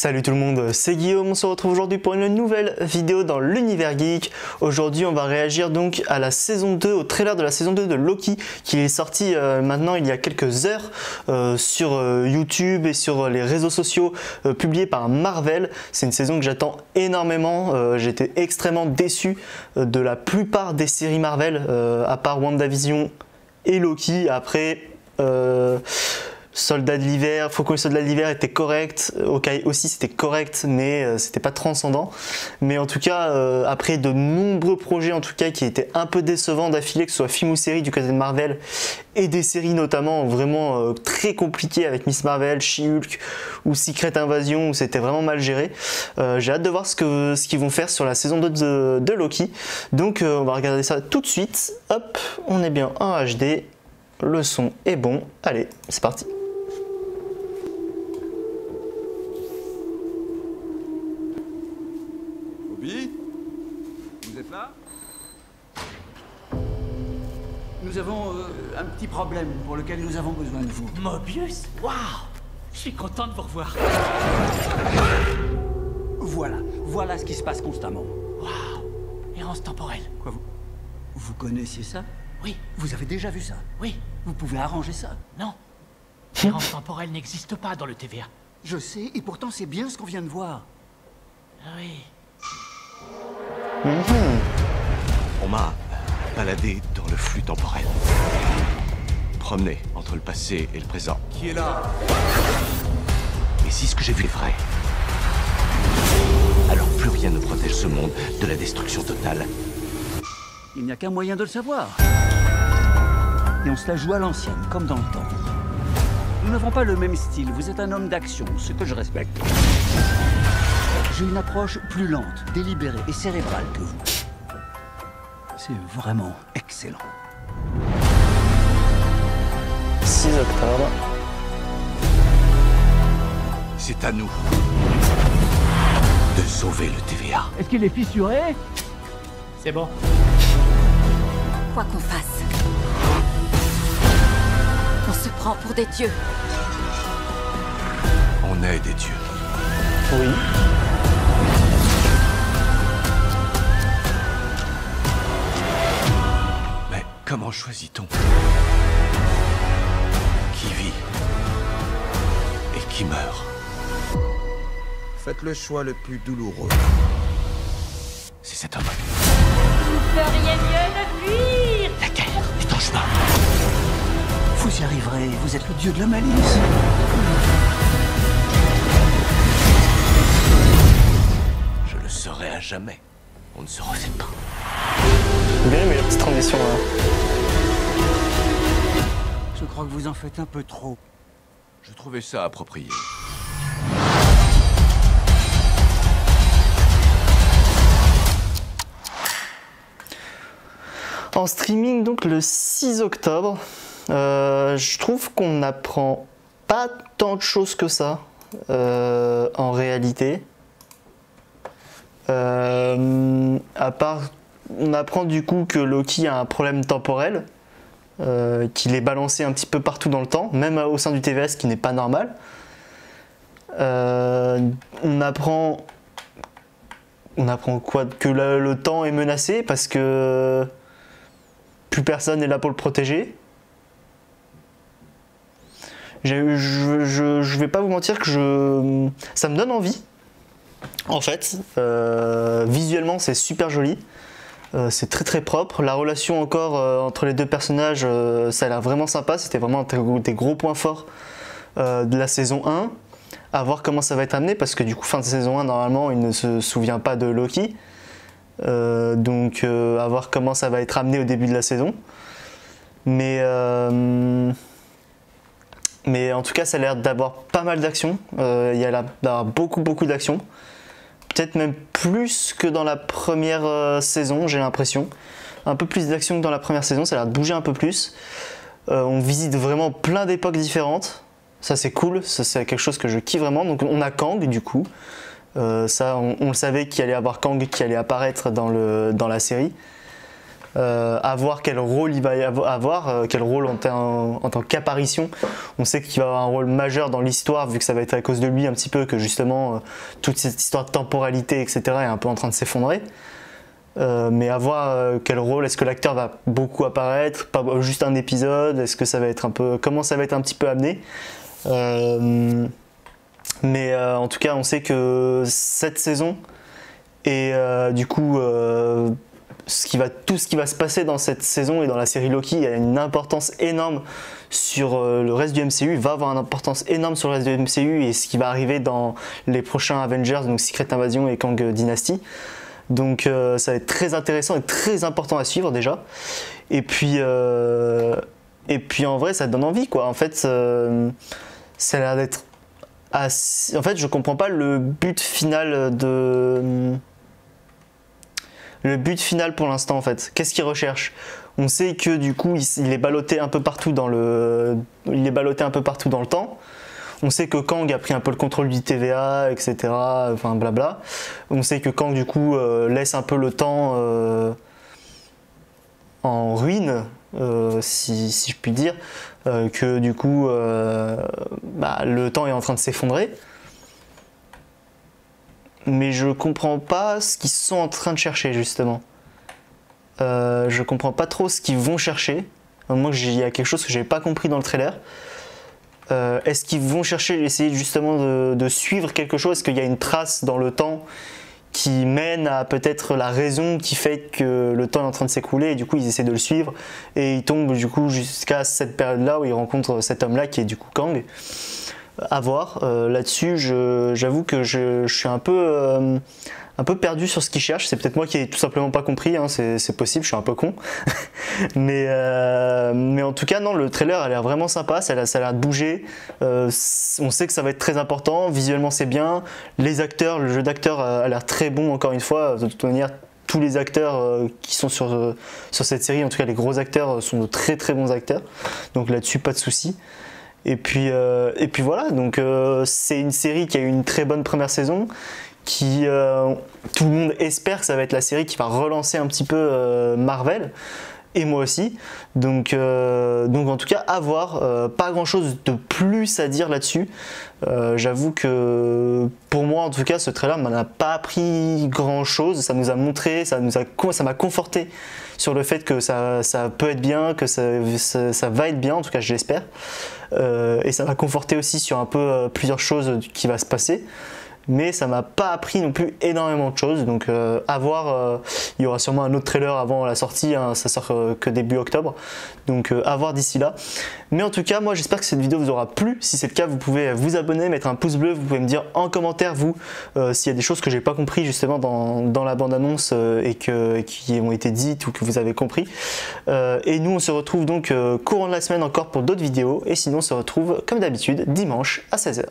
Salut tout le monde, c'est Guillaume, on se retrouve aujourd'hui pour une nouvelle vidéo dans l'univers geek. Aujourd'hui on va réagir donc à la saison 2, au trailer de la saison 2 de Loki qui est sorti maintenant il y a quelques heures sur YouTube et sur les réseaux sociaux publiés par Marvel. C'est une saison que j'attends énormément, j'étais extrêmement déçu de la plupart des séries Marvel, à part WandaVision et Loki. Après... Soldat de l'hiver, Falcon et Soldat de l'hiver était correct, Hawkeye aussi c'était correct, mais c'était pas transcendant. Mais en tout cas, après de nombreux projets en tout cas qui étaient un peu décevants d'affilée, que ce soit film ou série du côté de Marvel, et des séries notamment vraiment très compliquées avec Miss Marvel, She-Hulk ou Secret Invasion où c'était vraiment mal géré. J'ai hâte de voir ce qu'ils vont faire sur la saison 2 de Loki. Donc on va regarder ça tout de suite. Hop, on est bien en HD, le son est bon, allez, c'est parti. Vous êtes là? Nous avons un petit problème pour lequel nous avons besoin de vous. Mobius? Waouh! Je suis content de vous revoir. Voilà ce qui se passe constamment. Waouh! Errance temporelle. Quoi, vous connaissiez ça? Oui. Vous avez déjà vu ça? Oui. Vous pouvez arranger ça? Non. L'errance temporelle n'existe pas dans le TVA. Je sais, et pourtant c'est bien ce qu'on vient de voir. Oui. On m'a baladé dans le flux temporel. Promené entre le passé et le présent. Qui est là? Et si ce que j'ai vu est vrai, alors plus rien ne protège ce monde de la destruction totale. Il n'y a qu'un moyen de le savoir. Et on se la joue à l'ancienne, comme dans le temps. Nous n'avons pas le même style. Vous êtes un homme d'action, ce que je respecte. J'ai une approche plus lente, délibérée et cérébrale que vous. C'est vraiment excellent. 6 octobre. C'est à nous de sauver le TVA. Est-ce qu'il est fissuré? C'est bon. Quoi qu'on fasse, on se prend pour des dieux. On est des dieux. Oui. Mais comment choisit-on qui vit et qui meurt? Faites le choix le plus douloureux. C'est cet homme. Vous feriez mieux de fuir. La guerre est en chemin. Vous y arriverez, vous êtes le dieu de la malice. Je le serai à jamais. On ne se refait pas. Bien aimé la petite transition là. Je crois que vous en faites un peu trop. Je trouvais ça approprié. En streaming donc le 6 octobre, je trouve qu'on n'apprend pas tant de choses que ça en réalité. À part, on apprend du coup que Loki a un problème temporel, qu'il est balancé un petit peu partout dans le temps, même au sein du TVA, ce qui n'est pas normal. On apprend quoi? Que le temps est menacé parce que plus personne n'est là pour le protéger. Je vais pas vous mentir que ça me donne envie. En fait, visuellement c'est super joli. C'est très très propre. La relation encore entre les deux personnages, ça a l'air vraiment sympa. C'était vraiment des gros points forts de la saison 1. À voir comment ça va être amené parce que du coup fin de saison 1 normalement il ne se souvient pas de Loki. Donc à voir comment ça va être amené au début de la saison. Mais en tout cas ça a l'air d'avoir pas mal d'action. Il y a l'air d'avoir beaucoup d'action. Peut-être même plus que dans la première saison, j'ai l'impression. Un peu plus d'action que dans la première saison, ça a l'air de bouger un peu plus. On visite vraiment plein d'époques différentes. Ça c'est cool, ça, c'est quelque chose que je kiffe vraiment. Donc on a Kang du coup. Ça on le savait qu'il allait y avoir Kang qui allait apparaître dans la série. À voir quel rôle il va y avoir, quel rôle en tant qu'apparition. On sait qu'il va avoir un rôle majeur dans l'histoire, vu que ça va être à cause de lui un petit peu que justement toute cette histoire de temporalité, etc. est un peu en train de s'effondrer. Mais à voir quel rôle, est-ce que l'acteur va beaucoup apparaître, pas juste un épisode, est-ce que ça va être un peu, comment ça va être un petit peu amené. Mais en tout cas, on sait que cette saison et du coup tout ce qui va se passer dans cette saison et dans la série Loki a une importance énorme sur le reste du MCU, va avoir une importance énorme sur le reste du MCU et ce qui va arriver dans les prochains Avengers, donc Secret Invasion et Kang Dynasty. Donc ça va être très intéressant et très important à suivre déjà. Et puis en vrai ça donne envie quoi. En fait ça a l'air d'être assez... En fait je comprends pas le but final pour l'instant en fait. Qu'est-ce qu'il recherche? On sait que du coup il est ballotté un peu partout dans le temps. On sait que Kang a pris un peu le contrôle du TVA, etc. Enfin blabla. On sait que Kang du coup laisse un peu le temps en ruine, si je puis dire. Que du coup le temps est en train de s'effondrer. Mais je comprends pas ce qu'ils sont en train de chercher justement. Je comprends pas trop ce qu'ils vont chercher. Moi il y a quelque chose que j'avais pas compris dans le trailer. Est-ce qu'ils vont essayer justement de suivre quelque chose? Est-ce qu'il y a une trace dans le temps qui mène à peut-être la raison qui fait que le temps est en train de s'écouler et du coup ils essaient de le suivre et ils tombent du coup jusqu'à cette période-là où ils rencontrent cet homme-là qui est du coup Kang. À voir. Là-dessus, j'avoue que je suis un peu perdu sur ce qu'ils cherchent. C'est peut-être moi qui ai tout simplement pas compris, hein. C'est possible, je suis un peu con. mais en tout cas, non, le trailer a l'air vraiment sympa, ça a l'air de bouger. On sait que ça va être très important, visuellement c'est bien. Les acteurs, le jeu d'acteur a l'air très bon encore une fois. De toute manière, tous les acteurs qui sont sur cette série, en tout cas les gros acteurs, sont de très très bons acteurs. Donc là-dessus, pas de souci. Et puis voilà, donc c'est une série qui a eu une très bonne première saison, qui tout le monde espère que ça va être la série qui va relancer un petit peu Marvel, et moi aussi. Donc en tout cas à voir, pas grand chose de plus à dire là-dessus. J'avoue que pour moi en tout cas ce trailer m'en a pas appris grand chose, ça nous a montré, ça m'a conforté sur le fait que ça peut être bien, que ça va être bien, en tout cas je l'espère. Et ça m'a conforté aussi sur un peu plusieurs choses qui va se passer. Mais ça m'a pas appris non plus énormément de choses, donc à voir. Il y aura sûrement un autre trailer avant la sortie, hein, ça sort que début octobre, donc à voir d'ici là. Mais en tout cas, moi j'espère que cette vidéo vous aura plu. Si c'est le cas, vous pouvez vous abonner, mettre un pouce bleu, vous pouvez me dire en commentaire vous s'il y a des choses que j'ai pas compris justement dans la bande annonce et qui ont été dites ou que vous avez compris. Et nous on se retrouve donc courant de la semaine encore pour d'autres vidéos, et sinon on se retrouve comme d'habitude dimanche à 16 h.